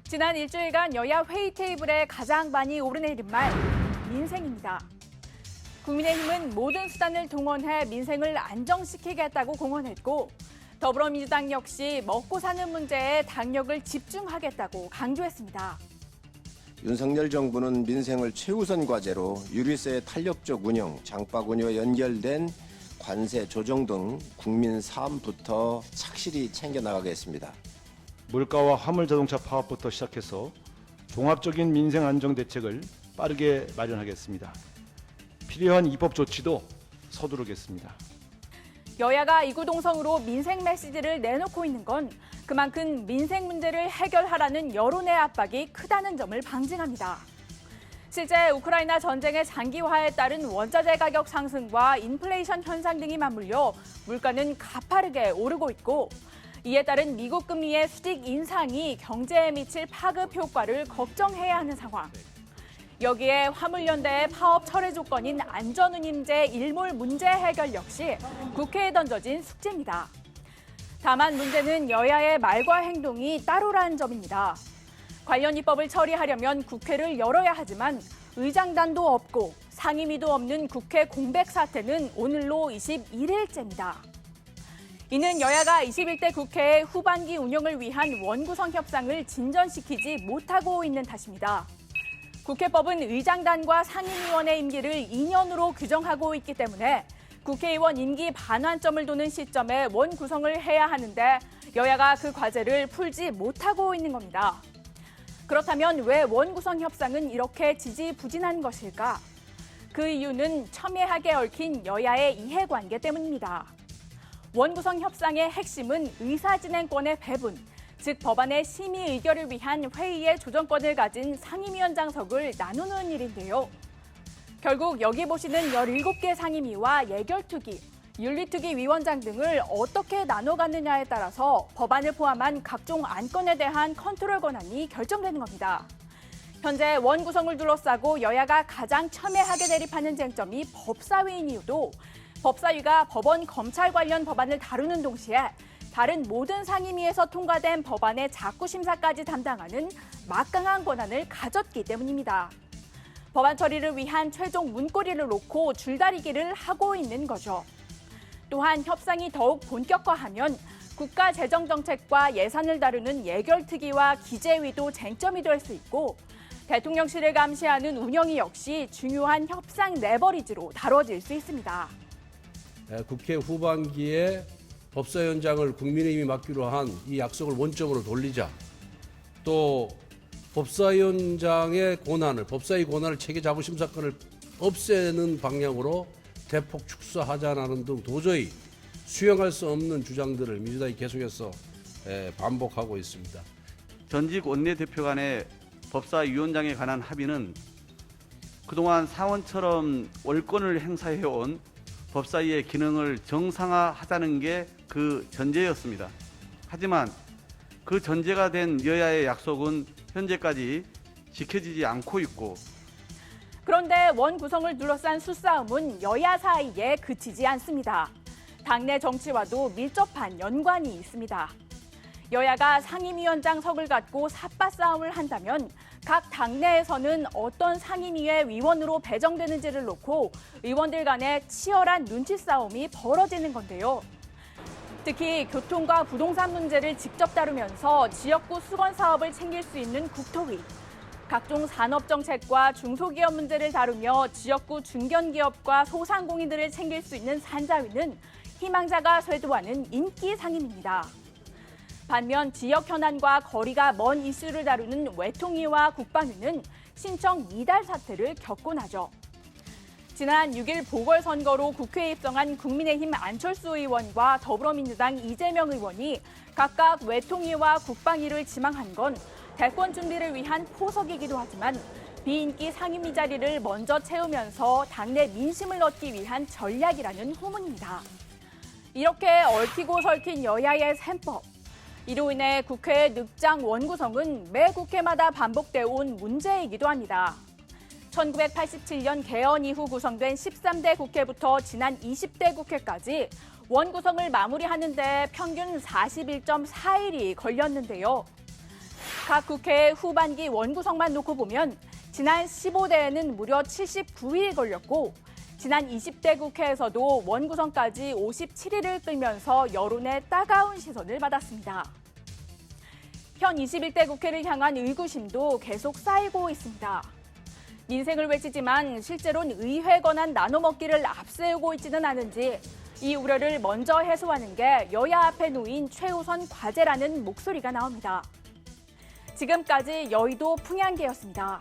지난 일주일간 여야 회의 테이블에 가장 많이 오르내린 말, 민생입니다. 국민의힘은 모든 수단을 동원해 민생을 안정시키겠다고 공언했고, 더불어민주당 역시 먹고 사는 문제에 당력을 집중하겠다고 강조했습니다. 윤석열 정부는 민생을 최우선 과제로 유류세의 탄력적 운영, 장바구니와 연결된 관세 조정 등 국민 사안부터 착실히 챙겨나가겠습니다. 물가와 화물자동차 파업부터 시작해서 종합적인 민생 안정 대책을 빠르게 마련하겠습니다. 필요한 입법 조치도 서두르겠습니다. 여야가 이구동성으로 민생 메시지를 내놓고 있는 건 그만큼 민생 문제를 해결하라는 여론의 압박이 크다는 점을 방증합니다. 실제 우크라이나 전쟁의 장기화에 따른 원자재 가격 상승과 인플레이션 현상 등이 맞물려 물가는 가파르게 오르고 있고, 이에 따른 미국 금리의 수직 인상이 경제에 미칠 파급 효과를 걱정해야 하는 상황. 여기에 화물연대의 파업 철회 조건인 안전운임제 일몰 문제 해결 역시 국회에 던져진 숙제입니다. 다만 문제는 여야의 말과 행동이 따로라는 점입니다. 관련 입법을 처리하려면 국회를 열어야 하지만 의장단도 없고 상임위도 없는 국회 공백 사태는 오늘로 21일째입니다. 이는 여야가 21대 국회의 후반기 운영을 위한 원구성 협상을 진전시키지 못하고 있는 탓입니다. 국회법은 의장단과 상임위원의 임기를 2년으로 규정하고 있기 때문에 국회의원 임기 반환점을 도는 시점에 원구성을 해야 하는데 여야가 그 과제를 풀지 못하고 있는 겁니다. 그렇다면 왜 원구성 협상은 이렇게 지지부진한 것일까? 그 이유는 첨예하게 얽힌 여야의 이해관계 때문입니다. 원구성 협상의 핵심은 의사진행권의 배분, 즉 법안의 심의 의결을 위한 회의의 조정권을 가진 상임위원장석을 나누는 일인데요. 결국 여기 보시는 17개 상임위와 예결특위, 윤리특위 위원장 등을 어떻게 나눠가느냐에 따라서 법안을 포함한 각종 안건에 대한 컨트롤 권한이 결정되는 겁니다. 현재 원구성을 둘러싸고 여야가 가장 첨예하게 대립하는 쟁점이 법사위인 이유도 법사위가 법원, 검찰 관련 법안을 다루는 동시에 다른 모든 상임위에서 통과된 법안의 자구심사까지 담당하는 막강한 권한을 가졌기 때문입니다. 법안 처리를 위한 최종 문고리를 놓고 줄다리기를 하고 있는 거죠. 또한 협상이 더욱 본격화하면 국가재정정책과 예산을 다루는 예결특위와 기재위도 쟁점이 될 수 있고, 대통령실을 감시하는 운영위 역시 중요한 협상 레버리지로 다뤄질 수 있습니다. 국회 후반기에 법사위원장을 국민의힘이 맡기로 한 이 약속을 원점으로 돌리자, 또 법사위원장의 권한을, 법사위 권한을 체계자부심사권을 없애는 방향으로 대폭 축소하자는 등 도저히 수용할 수 없는 주장들을 민주당이 계속해서 반복하고 있습니다. 전직 원내대표 간의 법사위원장에 관한 합의는 그동안 사원처럼 월권을 행사해온 법사위의 기능을 정상화하자는 게 그 전제였습니다. 하지만 그 전제가 된 여야의 약속은 현재까지 지켜지지 않고 있고, 그런데 원구성을 둘러싼 수싸움은 여야 사이에 그치지 않습니다. 당내 정치와도 밀접한 연관이 있습니다. 여야가 상임위원장석을 갖고 삿바 싸움을 한다면 각 당내에서는 어떤 상임위의 위원으로 배정되는지를 놓고 의원들 간의 치열한 눈치 싸움이 벌어지는 건데요. 특히 교통과 부동산 문제를 직접 다루면서 지역구 수건 사업을 챙길 수 있는 국토위, 각종 산업정책과 중소기업 문제를 다루며 지역구 중견기업과 소상공인들을 챙길 수 있는 산자위는 희망자가 쇄도하는 인기 상임입니다. 반면 지역 현안과 거리가 먼 이슈를 다루는 외통위와 국방위는 신청 미달 사태를 겪곤 하죠. 지난 6일 보궐선거로 국회에 입성한 국민의힘 안철수 의원과 더불어민주당 이재명 의원이 각각 외통위와 국방위를 지망한 건 대권 준비를 위한 포석이기도 하지만 비인기 상임위 자리를 먼저 채우면서 당내 민심을 얻기 위한 전략이라는 후문입니다. 이렇게 얽히고 설킨 여야의 셈법. 이로 인해 국회의 늑장 원구성은 매 국회마다 반복되어 온 문제이기도 합니다. 1987년 개헌 이후 구성된 13대 국회부터 지난 20대 국회까지 원구성을 마무리하는 데 평균 41.4일이 걸렸는데요. 각 국회의 후반기 원구성만 놓고 보면 지난 15대에는 무려 79일이 걸렸고 지난 20대 국회에서도 원구성까지 57일을 끌면서 여론의 따가운 시선을 받았습니다. 현 21대 국회를 향한 의구심도 계속 쌓이고 있습니다. 민생을 외치지만 실제로는 의회 권한 나눠먹기를 앞세우고 있지는 않은지 이 우려를 먼저 해소하는 게 여야 앞에 놓인 최우선 과제라는 목소리가 나옵니다. 지금까지 여의도 풍향계였습니다.